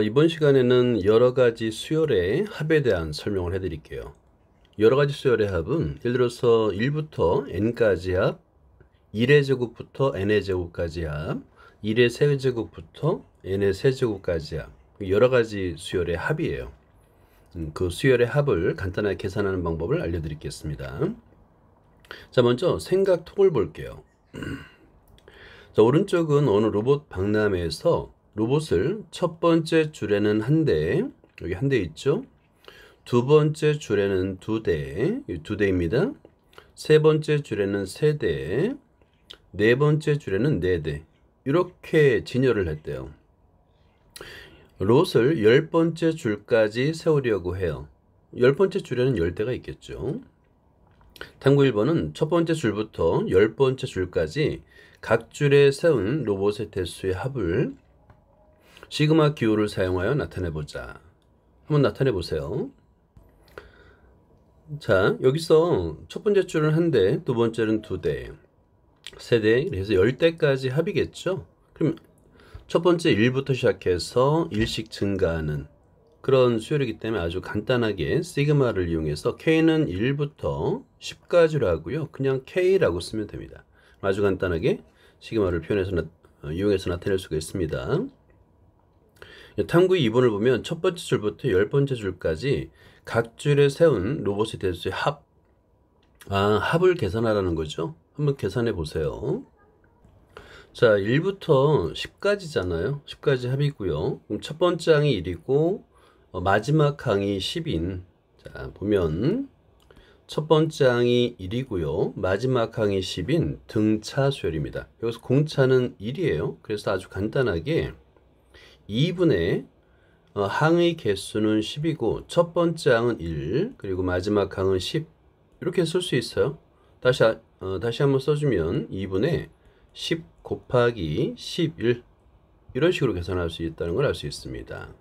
이번 시간에는 여러 가지 수열의 합에 대한 설명을 해드릴게요. 여러 가지 수열의 합은 예를 들어서 1부터 n까지 합, 1의 제곱부터 n의 제곱까지 합, 1의 세제곱부터 n의 세제곱까지 합, 여러 가지 수열의 합이에요. 그 수열의 합을 간단하게 계산하는 방법을 알려드리겠습니다. 자, 먼저 생각통을 볼게요. 자, 오른쪽은 어느 로봇 박람회에서 로봇을 첫 번째 줄에는 한 대, 여기 한 대 있죠? 두 번째 줄에는 두 대, 두 대입니다. 세 번째 줄에는 세 대, 네 번째 줄에는 네 대. 이렇게 진열을 했대요. 롯을 10번째 줄까지 세우려고 해요. 10번째 줄에는 10대가 있겠죠. 탐구 1번은 첫 번째 줄부터 10번째 줄까지 각 줄에 세운 로봇의 대수의 합을 시그마 기호를 사용하여 나타내보자. 한번 나타내보세요. 자, 여기서 첫 번째 줄은 한 대, 두 번째는 두 대, 세 대, 그래서 10대까지 합이겠죠? 그럼 첫 번째 1부터 시작해서 1씩 증가하는 그런 수열이기 때문에 아주 간단하게 시그마를 이용해서 K는 1부터 10까지로 하고요. 그냥 K라고 쓰면 됩니다. 아주 간단하게 시그마를 이용해서 나타낼 수가 있습니다. 탐구 2번을 보면 첫 번째 줄부터 10번째 줄까지 각 줄에 세운 로봇의 대수의 합. 합을 계산하라는 거죠. 한번 계산해 보세요. 자, 1부터 10까지잖아요. 10까지 합이고요. 그럼 첫 번째 항이 1이고 마지막 항이 10인. 자, 보면 첫 번째 항이 1이고요. 마지막 항이 10인 등차 수열입니다. 여기서 공차는 1이에요. 그래서 아주 간단하게 2분의 항의 개수는 10이고 첫 번째 항은 1 그리고 마지막 항은 10 이렇게 쓸 수 있어요. 다시 한번 써주면 2분의 10 곱하기 11 이런 식으로 계산할 수 있다는 걸 알 수 있습니다.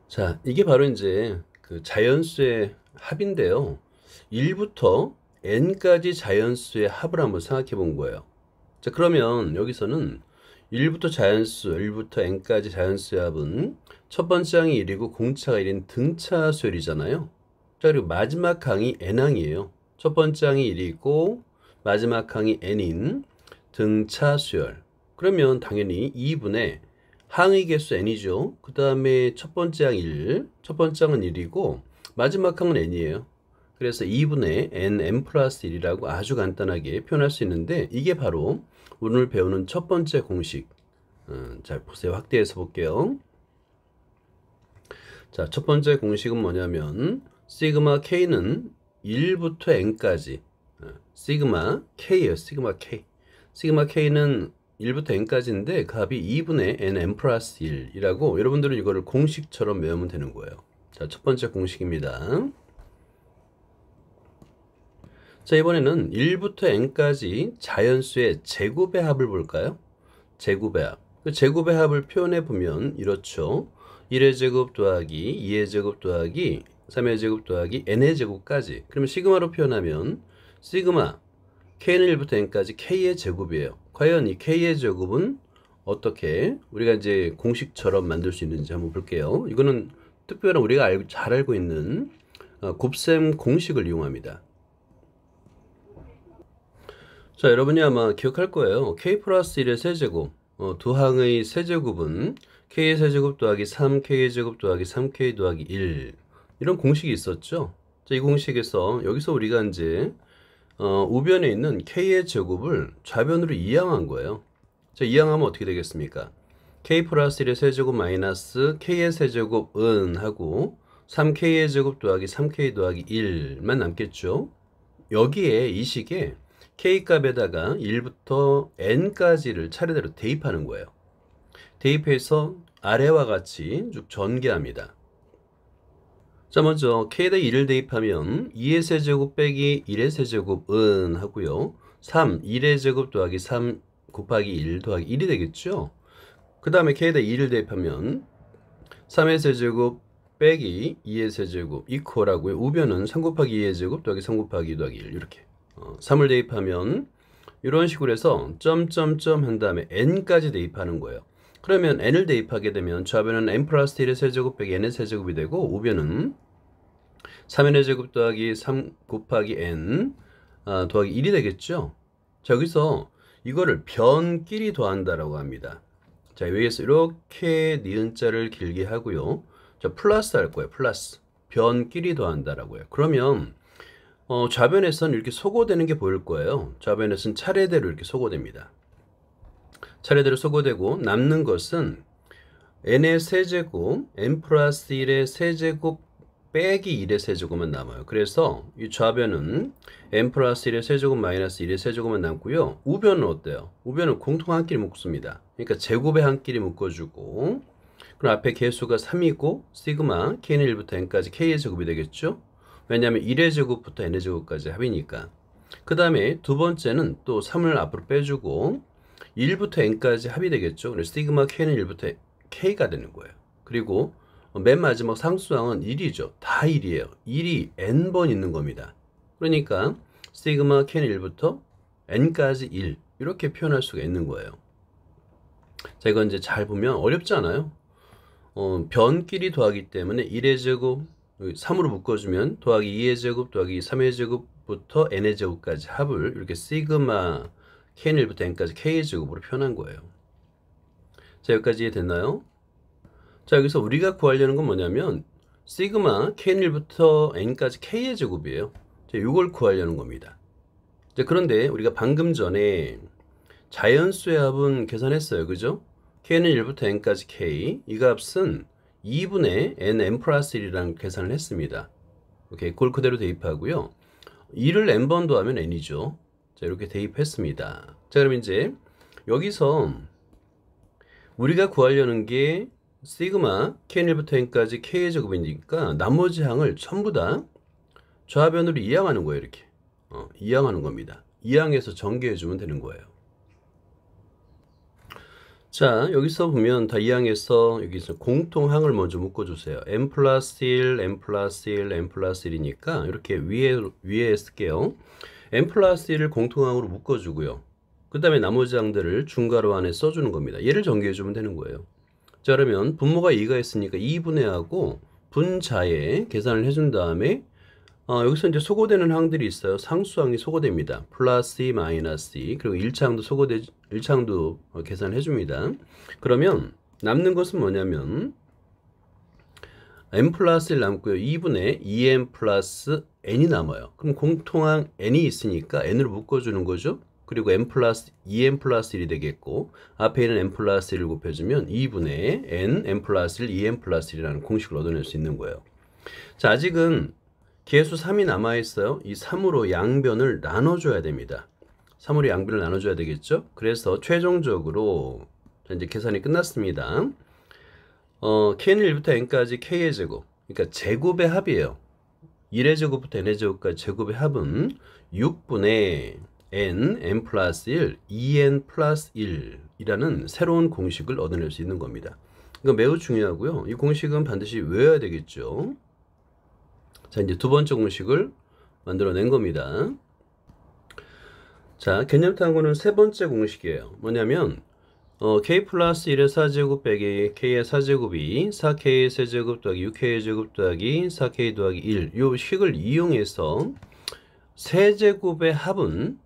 자, 이게 바로 이제 그 자연수의 합인데요. 1부터 n까지 자연수의 합을 한번 생각해 본 거예요. 자, 그러면 여기서는 1부터 n까지 자연수의 합은 첫 번째 항이 1이고 공차가 1인 등차 수열이잖아요. 자, 그리고 마지막 항이 n항이에요. 첫 번째 항이 1이고 마지막 항이 n인 등차 수열. 그러면 당연히 2분의 항의 개수 n이죠. 그 다음에 첫 번째 항 1, 첫 번째 항은 1이고 마지막 항은 n이에요. 그래서 2분의 n 플러스 1이라고 아주 간단하게 표현할 수 있는데 이게 바로 오늘 배우는 첫 번째 공식. 잘 보세요. 확대해서 볼게요. 자, 첫 번째 공식은 뭐냐면 시그마 K는 1부터 n까지 시그마 K예요. 시그마 K. 시그마 K는 1부터 n까지인데 그 합이 2분의 n 플러스 1이라고 여러분들은 이거를 공식처럼 외우면 되는 거예요. 자, 첫 번째 공식입니다. 자, 이번에는 1부터 n까지 자연수의 제곱의 합을 볼까요? 제곱의 합. 그 제곱의 합을 표현해 보면 이렇죠. 1의 제곱 더하기 2의 제곱 더하기 3의 제곱 더하기 n의 제곱까지. 그러면 시그마로 표현하면 시그마 k는 1부터 n까지 k의 제곱이에요. 과연 이 k의 제곱은 어떻게 우리가 이제 공식처럼 만들 수 있는지 한번 볼게요. 이거는 특별한 우리가 잘 알고 있는 곱셈 공식을 이용합니다. 자, 여러분이 아마 기억할 거예요. k 플러스 1의 세제곱, 두 항의 세제곱은 k의 세제곱 더하기 3k의 제곱 더하기 3k 더하기 1 이런 공식이 있었죠. 자, 이 공식에서 여기서 우리가 이제 우변에 있는 k의 제곱을 좌변으로 이항한 거예요. 자, 이항하면 어떻게 되겠습니까? k 플러스 1의 세제곱 마이너스 k의 세제곱은 하고 3k의 제곱 더하기 3k 더하기 1만 남겠죠. 여기에 이 식에 k값에다가 1부터 n까지를 차례대로 대입하는 거예요. 대입해서 아래와 같이 쭉 전개합니다. 자, 먼저 k에다 2를 대입하면 2의 세제곱 빼기 1의 세제곱은 하고요. 3, 1의 제곱 더하기 3 곱하기 1 더하기 1이 되겠죠. 그 다음에 k에다 2를 대입하면 3의 세제곱 빼기 2의 세제곱 이퀄하고요. 우변은 3 곱하기 2의 제곱 더하기 3 곱하기 2 더하기 1 이렇게 3을 대입하면 이런 식으로 해서 점점점 한 다음에 n까지 대입하는 거예요. 그러면 n을 대입하게 되면 좌변은 n 플러스 1의 세제곱 빼기 n의 세제곱이 되고 우변은 3n의 제곱 더하기 3 곱하기 n 더하기 1이 되겠죠. 자, 여기서 이거를 변끼리 더한다라고 합니다. 자, 여기에서 이렇게 니은자를 길게 하고요. 자, 플러스 할 거예요. 플러스. 변끼리 더한다라고요. 그러면 좌변에서는 이렇게 소거되는 게 보일 거예요. 좌변에서는 차례대로 이렇게 소거됩니다. 차례대로 소거되고 남는 것은 n의 세제곱, n 플러스 1의 세제곱 빼기 1의 세제곱만 남아요. 그래서 이 좌변은 n 플러스 1의 세제곱 마이너스 1의 세제곱만 남고요. 우변은 어때요? 우변은 공통 한 끼리 묶습니다. 그러니까 제곱에 한 끼리 묶어주고 그럼 앞에 개수가 3이고 시그마 k는 1부터 n까지 k의 제곱이 되겠죠? 왜냐하면 1의 제곱부터 n의 제곱까지 합이니까. 그 다음에 두 번째는 또 3을 앞으로 빼주고 1부터 n까지 합이 되겠죠? 그래서 시그마 k는 1부터 k가 되는 거예요. 그리고 맨 마지막 상수항은 1이죠. 다 1이에요. 1이 n번 있는 겁니다. 그러니까 시그마 k는 1부터 n까지 1 이렇게 표현할 수가 있는 거예요. 자, 이건 이제 잘 보면 어렵지 않아요. 변끼리 더하기 때문에 1의 제곱 3으로 묶어주면 더하기 2의 제곱 더하기 3의 제곱부터 n의 제곱까지 합을 이렇게 시그마 k는 1부터 n까지 k의 제곱으로 표현한 거예요. 자, 여기까지 이해됐나요? 자, 여기서 우리가 구하려는 건 뭐냐면 시그마 k는 1부터 n까지 k의 제곱이에요. 자, 이걸 구하려는 겁니다. 자, 그런데 우리가 방금 전에 자연수의 합은 계산했어요. 그죠? k는 1부터 n까지 k 이 값은 2분의 n 플러스 1이라는 계산을 했습니다. 오케이, 그걸 그대로 대입하고요. 2를 n번 더하면 n이죠. 자, 이렇게 대입했습니다. 자, 그럼 이제 여기서 우리가 구하려는 게 시그마 k는 1부터 n까지 k의 제곱이니까 나머지 항을 전부 다 좌변으로 이항하는 거예요. 이렇게 이항하는 겁니다. 이항해서 전개해주면 되는 거예요. 자, 여기서 보면 다 이항해서 여기서 공통항을 먼저 묶어주세요. n 플러스 1, n 플러스 1, n 플러스 1이니까 이렇게 위에 쓸게요. n 플러스 1을 공통항으로 묶어주고요. 그 다음에 나머지 항들을 중괄호 안에 써주는 겁니다. 얘를 전개해주면 되는 거예요. 자, 그러면 분모가 2가 있으니까 2분의 하고 분자에 계산을 해준 다음에 여기서 이제 소거되는 항들이 있어요. 상수항이 소거됩니다. 플러스 2, 마이너스 2, 그리고 1차항도 계산을 해줍니다. 그러면 남는 것은 뭐냐면 n 플러스 1 남고요. 2분의 2n 플러스 n이 남아요. 그럼 공통항 n이 있으니까 n으로 묶어주는 거죠. 그리고 n 플러스 2n 플러스 1이 되겠고 앞에 있는 n 플러스 1을 곱해주면 2분의 n 플러스 1, 2n 플러스 1이라는 공식을 얻어낼 수 있는 거예요. 자, 아직은 개수 3이 남아있어요. 이 3으로 양변을 나눠줘야 됩니다. 3으로 양변을 나눠줘야 되겠죠. 그래서 최종적으로 이제 계산이 끝났습니다. k는 1부터 n까지 k의 제곱, 그러니까 제곱의 합이에요. 1의 제곱부터 n의 제곱까지 제곱의 합은 6분의 n 플러스 1, 2n 플러스 1이라는 새로운 공식을 얻어낼 수 있는 겁니다. 이거 매우 중요하고요. 이 공식은 반드시 외워야 되겠죠. 자, 이제 두 번째 공식을 만들어낸 겁니다. 자, 개념탐구는 세 번째 공식이에요. 뭐냐면 k 플러스 1의 4제곱 빼기 k의 4제곱이 4k의 세제곱 더하기 6k의 제곱 더하기 4k 더하기 1 이 식을 이용해서 세제곱의 합은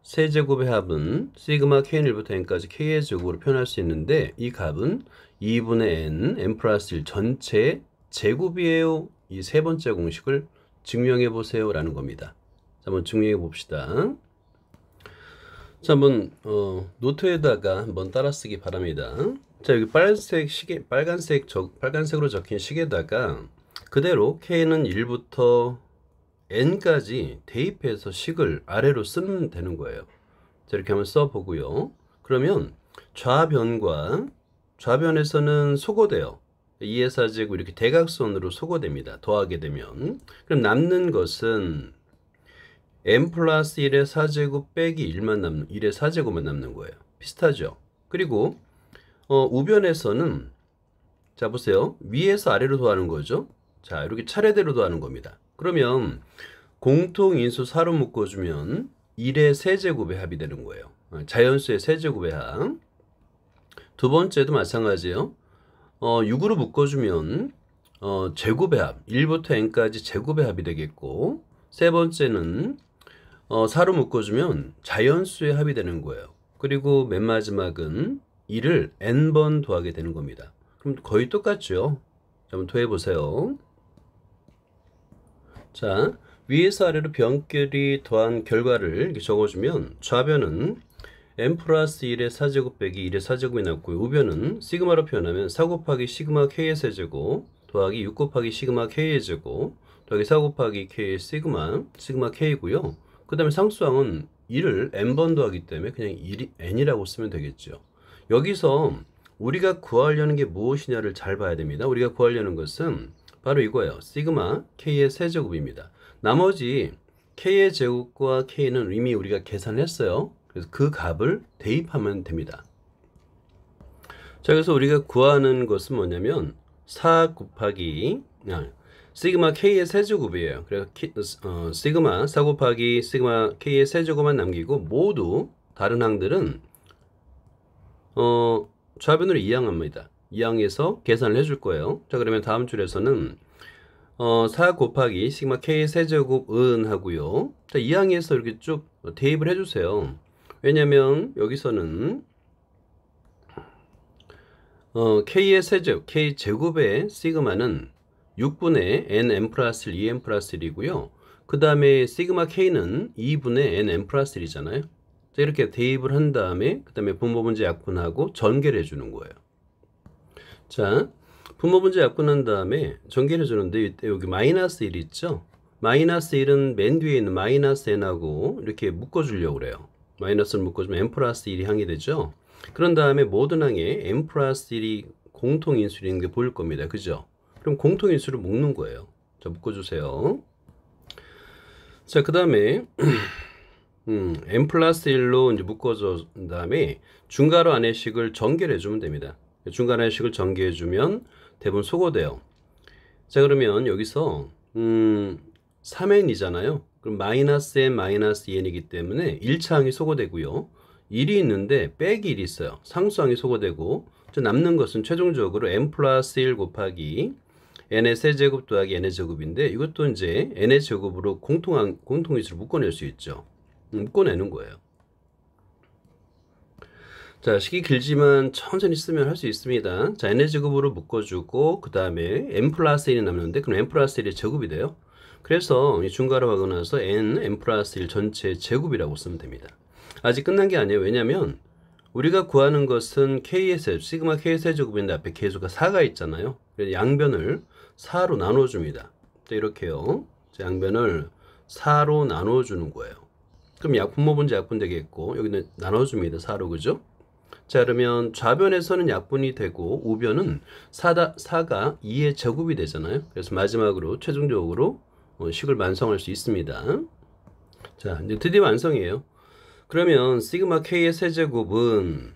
시그마 k는 1부터 n까지 k의 제곱으로 표현할 수 있는데 이 값은 2분의 n 플러스 1 전체 제곱이에요. 이 세 번째 공식을 증명해 보세요 라는 겁니다. 자, 한번 증명해 봅시다. 자, 한번 노트에다가 한번 따라 쓰기 바랍니다. 자, 여기 빨간색으로 적힌 식에다가 그대로 k는 1부터 n까지 대입해서 식을 아래로 쓰면 되는 거예요. 자, 이렇게 한번 써보고요. 그러면 좌변에서는 소거돼요. 2의 4제곱 이렇게 대각선으로 소거됩니다. 더하게 되면. 그럼 남는 것은 n 플러스 1의 4제곱 빼기 1의 4제곱만 남는 거예요. 비슷하죠? 그리고 우변에서는 자, 보세요. 위에서 아래로 더하는 거죠. 자, 이렇게 차례대로 더하는 겁니다. 그러면 공통인수 4로 묶어주면 1의 세제곱의 합이 되는 거예요. 자연수의 세제곱의 합. 두 번째도 마찬가지예요. 6으로 묶어주면 제곱의 합, 1부터 n까지 제곱의 합이 되겠고, 세 번째는 4로 묶어주면 자연수의 합이 되는 거예요. 그리고 맨 마지막은 2를 n번 더하게 되는 겁니다. 그럼 거의 똑같죠? 한번 더해보세요. 자, 위에서 아래로 변결이 더한 결과를 이렇게 적어주면 좌변은 n 플러스 1의 4제곱 빼기 1의 4제곱이 남고요. 우변은 시그마로 표현하면 4 곱하기 시그마 k의 세제곱 더하기 6 곱하기 시그마 k의 제곱 더하기 4 곱하기 k의 시그마 k고요. 그 다음에 상수항은 1을 n번 더하기 때문에 그냥 n이라고 쓰면 되겠죠. 여기서 우리가 구하려는 게 무엇이냐를 잘 봐야 됩니다. 우리가 구하려는 것은 바로 이거예요. 시그마 k의 세제곱입니다. 나머지 k의 제곱과 k는 이미 우리가 계산했어요. 그래서 그 값을 대입하면 됩니다. 자, 그래서 우리가 구하는 것은 뭐냐면 4 곱하기 시그마 k의 세제곱이에요. 그래서 시그마 4 곱하기 시그마 k의 세제곱만 남기고 모두 다른 항들은 좌변으로 이항합니다. 이항해서 계산을 해줄 거예요. 자, 그러면 다음 줄에서는 4 곱하기 시그마 k의 세제곱은 하고요. 자, 이항해서 이렇게 쭉 대입을 해주세요. 왜냐면 여기서는 k의 세제곱, k 제곱의 시그마는 6분의 n 플러스 1, 2n 플러스 1이고요. 그 다음에 시그마 k는 2분의 n 플러스 1이잖아요. 자, 이렇게 대입을 한 다음에 그 다음에 분모분자 약분하고 전개를 해주는 거예요. 자, 분모분자 약분한 다음에 전개를 해주는데 이때 여기 마이너스 1 있죠? 마이너스 1은 맨 뒤에 있는 마이너스 n하고 이렇게 묶어주려고 그래요. 마이너스를 묶어주면 n 플러스 1이 항이 되죠? 그런 다음에 모든 항에 n 플러스 1이 공통인수로 있는 게 보일 겁니다. 그죠? 그럼 공통인수를 묶는 거예요. 자, 묶어주세요. 자, 그 다음에 n 플러스 1로 이제 묶어준 다음에 중괄호 안의식을 전개를 해주면 됩니다. 중괄호 안의식을 전개해주면 대부분 소거돼요. 자, 그러면 여기서 3n이잖아요. 그럼 마이너스 n 마이너스 2n이기 때문에 1차 항이 소거되고요. 1이 있는데 빼기 1이 있어요. 상수항이 소거되고 남는 것은 최종적으로 n 플러스 1 곱하기 n의 세제곱 더하기 n의 제곱인데 이것도 이제 n의 제곱으로 공통인수로 묶어낼 수 있죠. 묶어내는 거예요. 자, 식이 길지만 천천히 쓰면 할 수 있습니다. 자, n의 제곱으로 묶어주고 그 다음에 n 플러스 1이 남는데 그럼 n 플러스 1이 제곱이 돼요. 그래서 중괄호 하고 나서 n 플러스 1 전체 제곱이라고 쓰면 됩니다. 아직 끝난 게 아니에요. 왜냐면 우리가 구하는 것은 k의 세, 시그마 k의 세제곱인데 앞에 계수가 4가 있잖아요. 그래서 양변을 4로 나눠줍니다. 자, 이렇게요. 자, 양변을 4로 나눠주는 거예요. 그럼 분모분자 약분 되겠고 여기는 나눠줍니다. 4로. 그죠? 자, 그러면 좌변에서는 약분이 되고 우변은 4가 2의 제곱이 되잖아요. 그래서 마지막으로 최종적으로 식을 완성할 수 있습니다. 자, 이제 드디어 완성이에요. 그러면 시그마 k의 세제곱은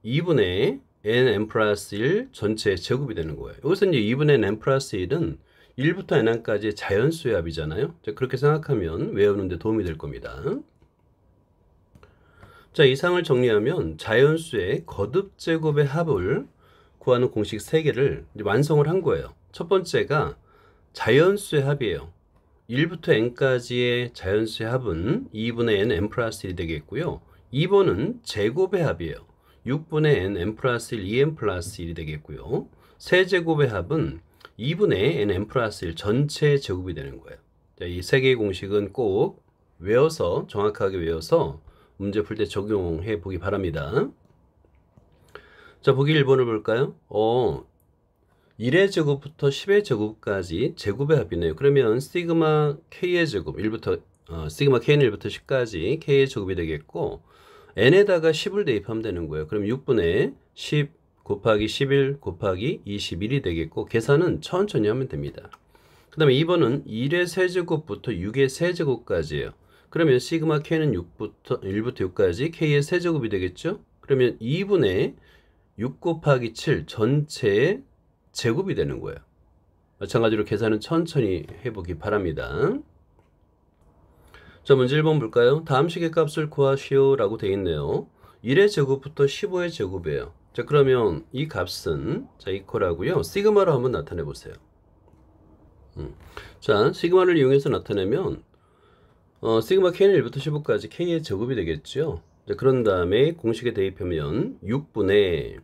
2분의 n 플러스 1 전체 제곱이 되는 거예요. 여기서 이제 2분의 n 플러스 1은 1부터 n까지 자연수의 합이잖아요. 자, 그렇게 생각하면 외우는데 도움이 될 겁니다. 자, 이상을 정리하면 자연수의 거듭제곱의 합을 구하는 공식 3개를 완성을 한 거예요. 첫 번째가 자연수의 합이에요. 1부터 n까지의 자연수의 합은 2분의 n 플러스 1이 되겠고요. 2번은 제곱의 합이에요. 6분의 n 플러스 1, 2n 플러스 1이 되겠고요. 세제곱의 합은 2분의 n 플러스 1 전체 제곱이 되는 거예요. 자, 이 3개의 공식은 꼭 외워서 정확하게 외워서 문제 풀 때 적용해 보기 바랍니다. 자, 보기 1번을 볼까요? 1의 제곱부터 10의 제곱까지 제곱의 합이네요. 그러면 시그마 k의 제곱 1부터 시그마 k는 1부터 10까지 k의 제곱이 되겠고 n에다가 10을 대입하면 되는 거예요. 그럼 6분의 10 곱하기 11 곱하기 21이 되겠고 계산은 천천히 하면 됩니다. 그 다음에 2번은 1의 세제곱부터 6의 세제곱까지예요. 그러면 시그마 k는 1부터 6까지 k의 세제곱이 되겠죠? 그러면 2분의 6 곱하기 7 전체의 제곱이 되는 거예요. 마찬가지로 계산은 천천히 해보기 바랍니다. 자, 문제 1번 볼까요? 다음 식의 값을 구하시오 라고 되어 있네요. 1의 제곱부터 15의 제곱이에요. 자, 그러면 이 값은 자, 이퀄하고요. 시그마로 한번 나타내 보세요. 자, 시그마를 이용해서 나타내면 시그마 k는 1부터 15까지 k의 제곱이 되겠죠. 자, 그런 다음에 공식에 대입하면 6분의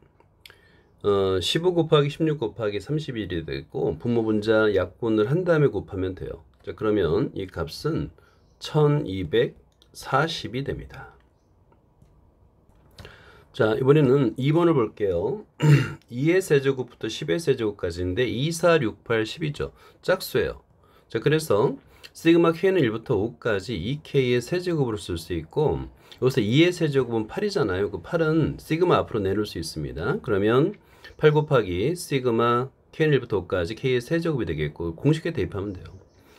15 곱하기 16 곱하기 31이 되고 분모 분자 약분을 한 다음에 곱하면 돼요. 자, 그러면 이 값은 1240이 됩니다. 자, 이번에는 2번을 볼게요. 2의 세제곱부터 10의 세제곱까지인데 2, 4, 6, 8, 10이죠. 짝수예요. 자, 그래서 시그마 k는 1부터 5까지 2k의 세제곱으로 쓸 수 있고 여기서 2의 세제곱은 8이잖아요. 그 8은 시그마 앞으로 내놓을 수 있습니다. 그러면 8 곱하기 시그마 k는 1부터 5까지 k의 세제곱이 되겠고 공식에 대입하면 돼요.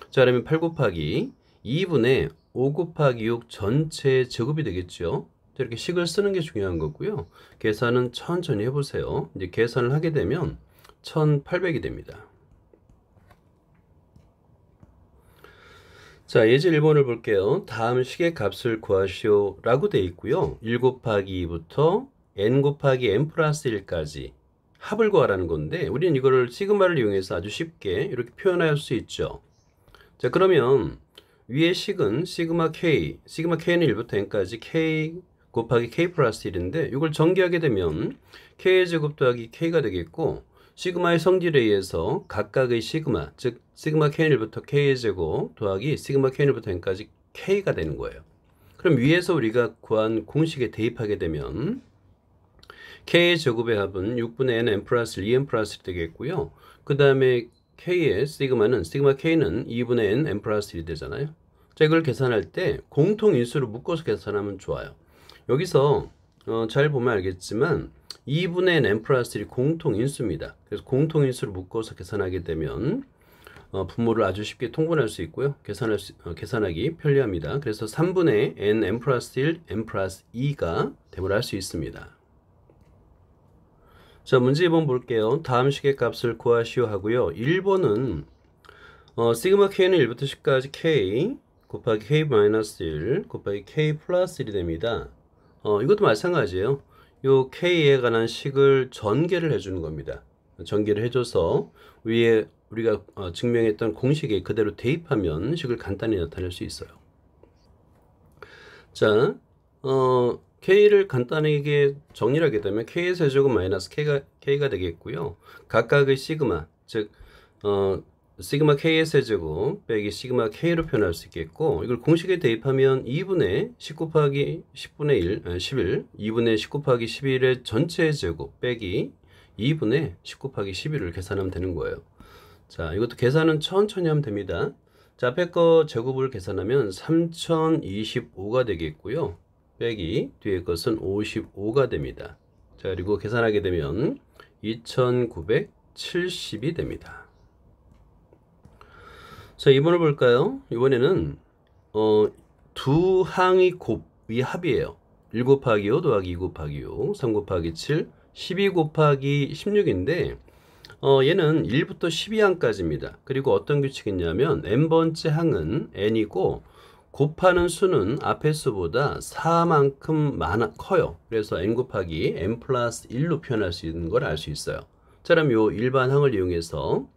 자, 그러면 8 곱하기 2분의 5 곱하기 6 전체 제곱이 되겠죠. 이렇게 식을 쓰는 게 중요한 거고요. 계산은 천천히 해보세요. 이제 계산을 하게 되면 1800이 됩니다. 자, 예제 1번을 볼게요. 다음 식의 값을 구하시오 라고 되어 있고요. 1 곱하기 2부터 n 곱하기 n 플러스 1까지 합을 구하라는 건데 우리는 이거를 시그마를 이용해서 아주 쉽게 이렇게 표현할 수 있죠. 자, 그러면 위의 식은 시그마 k는 1부터 n까지 k 곱하기 k 플러스 1인데 이걸 전개하게 되면 k의 제곱 더하기 k가 되겠고 시그마의 성질에 의해서 각각의 시그마 즉 시그마 k는 1부터 k의 제곱 더하기 시그마 k는 1부터 n까지 k가 되는 거예요. 그럼 위에서 우리가 구한 공식에 대입하게 되면 k의 제곱의 합은 6분의 n 플러스 2n 플러스 1 되겠고요. 그 다음에 k의 시그마 k는 2분의 n 플러스 1이 되잖아요. 자, 이걸 계산할 때 공통인수를 묶어서 계산하면 좋아요. 여기서 잘 보면 알겠지만 2분의 n 플러스 1이 공통인수입니다. 그래서 공통인수를 묶어서 계산하게 되면 분모를 아주 쉽게 통분할 수 있고요. 계산하기 편리합니다. 그래서 3분의 n 플러스 1, n 플러스 2가 됨을 알 수 있습니다. 자, 문제 2번 볼게요. 다음 식의 값을 구하시오 하고요. 1번은 시그마 k는 1부터 10까지 k 곱하기 k 마이너스 1 곱하기 k 플러스 1이 됩니다. 이것도 마찬가지예요. 요 k에 관한 식을 전개를 해주는 겁니다. 전개를 해줘서 위에 우리가 증명했던 공식에 그대로 대입하면 식을 간단히 나타낼 수 있어요. 자, k를 간단하게 정리를 하게 되면 k의 세제곱 마이너스 k가 되겠고요. 각각의 시그마, 즉 시그마 k의 세제곱 빼기 시그마 k로 표현할 수 있겠고 이걸 공식에 대입하면 2분의 10 곱하기 10분의 11 2분의 10 곱하기 11의 전체 제곱 빼기 2분의 10 곱하기 11을 계산하면 되는 거예요. 자, 이것도 계산은 천천히 하면 됩니다. 자, 앞에 거 제곱을 계산하면 3025가 되겠고요. 빼기 뒤에 것은 55가 됩니다. 자, 그리고 계산하게 되면 2970이 됩니다. 자, 2번을 볼까요? 이번에는 두 항의 곱이 합이에요. 1 곱하기 5 더하기 2 곱하기 6 3 곱하기 7 12 곱하기 16인데 얘는 1부터 12항까지입니다. 그리고 어떤 규칙이 있냐면 n번째 항은 n이고 곱하는 수는 앞의 수보다 4만큼 커요. 그래서 n 곱하기 n 플러스 1로 표현할 수 있는 걸 알 수 있어요. 자, 그럼 요 일반 항을 이용해서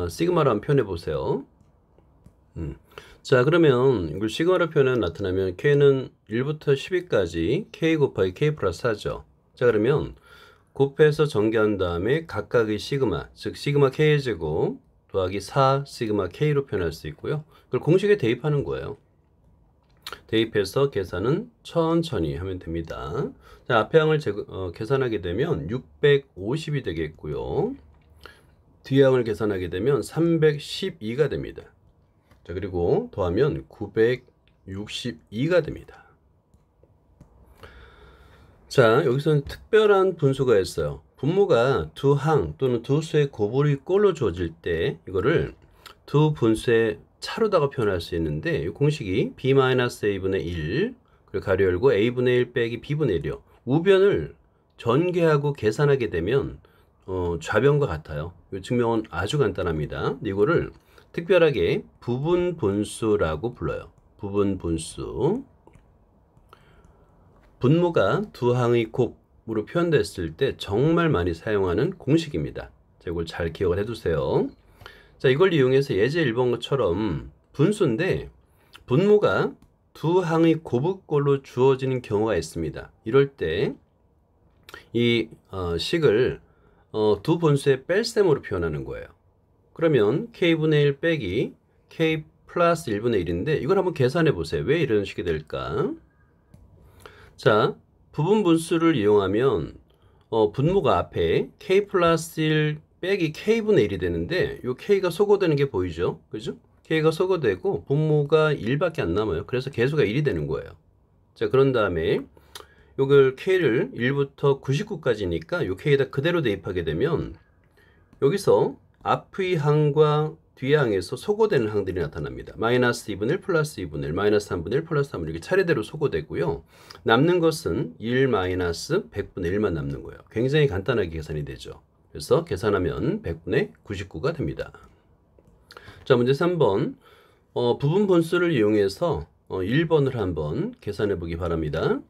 시그마로 한번 표현해 보세요. 자, 그러면 이걸 시그마로 표현하면 나타나면 k는 1부터 12까지 k 곱하기 k 플러스 4죠. 자, 그러면 곱해서 전개한 다음에 각각의 시그마, 즉 시그마 k의 제곱 더하기 4 시그마 k로 표현할 수 있고요. 그걸 공식에 대입하는 거예요. 대입해서 계산은 천천히 하면 됩니다. 자, 앞에 항을 계산하게 되면 650이 되겠고요. 뒤에 항을 계산하게 되면 312가 됩니다. 자, 그리고 더하면 962가 됩니다. 자, 여기서는 특별한 분수가 있어요. 분모가 두 항 또는 두 수의 곱을 꼴로 주어질 때 이거를 두 분수의 차로다가 표현할 수 있는데 이 공식이 b-a분의 1 그리고 가로 열고 a분의 1 빼기 b분의 1이요. 우변을 전개하고 계산하게 되면 좌변과 같아요. 이 증명은 아주 간단합니다. 이거를 특별하게 부분 분수라고 불러요. 부분 분수. 분모가 두 항의 곱 으로 표현됐을 때 정말 많이 사용하는 공식입니다. 자, 이걸 잘 기억을 해두세요. 자, 이걸 이용해서 예제 1번 것처럼 분수인데 분모가 두 항의 곱셈꼴로 주어지는 경우가 있습니다. 이럴 때 이 식을 두 분수의 뺄셈으로 표현하는 거예요. 그러면 k분의 1 빼기 k 플러스 1분의 1인데 이걸 한번 계산해 보세요. 왜 이런 식이 될까? 자, 부분 분수를 이용하면 분모가 앞에 k 플러스 1 빼기 k분의 1이 되는데 이 k가 소거되는 게 보이죠? 그죠? k가 소거되고 분모가 1밖에 안 남아요. 그래서 계수가 1이 되는 거예요. 자, 그런 다음에 이걸 k를 1부터 99까지니까 이 k에다 그대로 대입하게 되면 여기서 앞의 항과 뒤의 항에서 소거되는 항들이 나타납니다. 마이너스 2분의 1, 플러스 2분의 1, 마이너스 3분의 1, 플러스 3분의 1 이렇게 차례대로 소거되고요. 남는 것은 1 마이너스 100분의 1만 남는 거예요. 굉장히 간단하게 계산이 되죠. 그래서 계산하면 100분의 99가 됩니다. 자, 문제 3번. 부분 분수를 이용해서 1번을 한번 계산해 보기 바랍니다.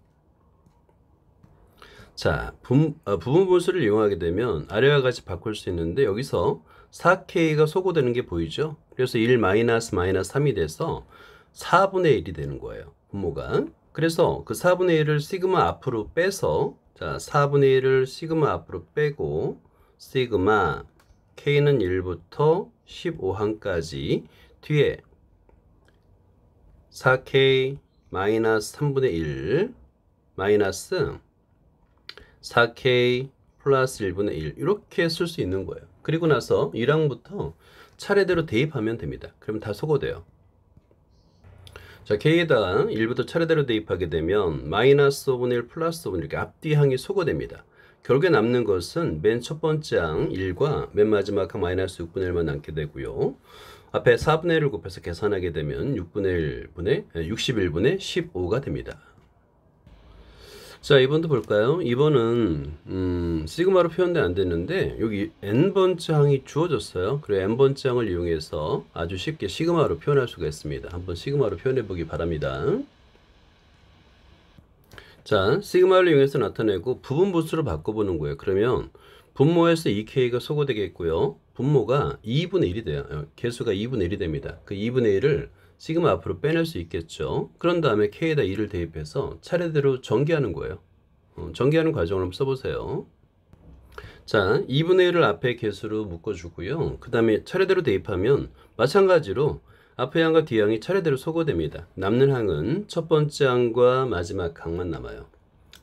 자, 부분 분수를 이용하게 되면 아래와 같이 바꿀 수 있는데 여기서 4k가 소거되는 게 보이죠? 그래서 1 마이너스 3이 돼서 4분의 1이 되는 거예요. 분모가. 그래서 그 4분의 1을 시그마 앞으로 빼서 자, 4분의 1을 시그마 앞으로 빼고 시그마 k는 1부터 15항까지 뒤에 4k 마이너스 3분의 1 마이너스 4k 플러스 1분의 1 이렇게 쓸 수 있는 거예요. 그리고 나서 1항부터 차례대로 대입하면 됩니다. 그럼 다 소거돼요. 자, k에다가 1부터 차례대로 대입하게 되면 마이너스 5분의 1 플러스 5분의 1 이렇게 앞뒤 항이 소거됩니다. 결국에 남는 것은 맨 첫 번째 항 1과 맨 마지막 항 마이너스 6분의 1만 남게 되고요. 앞에 4분의 1을 곱해서 계산하게 되면 61분의 15가 됩니다. 자, 2번도 볼까요? 2번은 시그마로 표현된 안 됐는데 여기 n번째 항이 주어졌어요. 그리고 n번째 항을 이용해서 아주 쉽게 시그마로 표현할 수가 있습니다. 한번 시그마로 표현해 보기 바랍니다. 자, 시그마를 이용해서 나타내고 부분 분수로 바꿔보는 거예요. 그러면 분모에서 2k가 소거되겠고요. 분모가 2분의 1이 돼요. 개수가 2분의 1이 됩니다. 그 2분의 1을 시그마 앞으로 빼낼 수 있겠죠. 그런 다음에 k에다 2를 대입해서 차례대로 전개하는 거예요. 전개하는 과정을 한번 써보세요. 자, 2분의 1을 앞에 개수로 묶어주고요. 그 다음에 차례대로 대입하면 마찬가지로 앞의 항과 뒤의 항이 차례대로 소거됩니다. 남는 항은 첫 번째 항과 마지막 항만 남아요.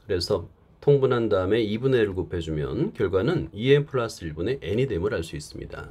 그래서 통분한 다음에 2분의 1을 곱해주면 결과는 2n 플러스 1분의 n이 됨을 알 수 있습니다.